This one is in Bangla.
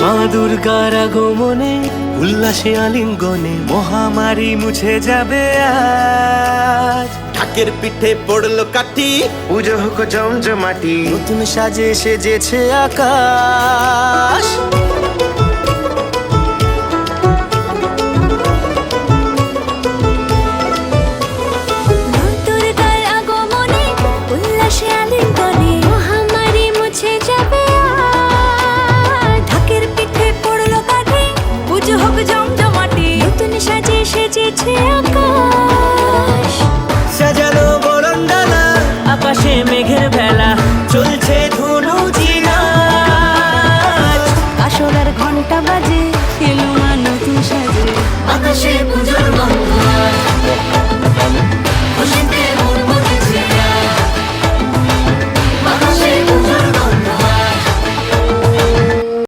মা দুর্গার আগমনে উল্লাসে আলিঙ্গনে মহামারী মুছে যাবে আজ। ঢাকের পিঠে পড়লো কাঠি, পুজো হোক জমজমাটি, নতুন সাজে সেজেছে আকাশ। মা দুর্গার আগমনে উল্লাসে আলিঙ্গনে মহামারী মুছে যাবে আজ। ঢাকের পিঠে পড়লো কাঠি, পুজো হোক জমজমাটি, নতুন সাজে সেজেছে আকাশ। সাজানো বরণডালা, আকাশে মেঘের ভেলা, চলছে ধুনুচি নাচ। কাসরার ঘন্টা বাজে, এলো মা নতুন সাজে, আকাশে পুজোর মঙ্গল।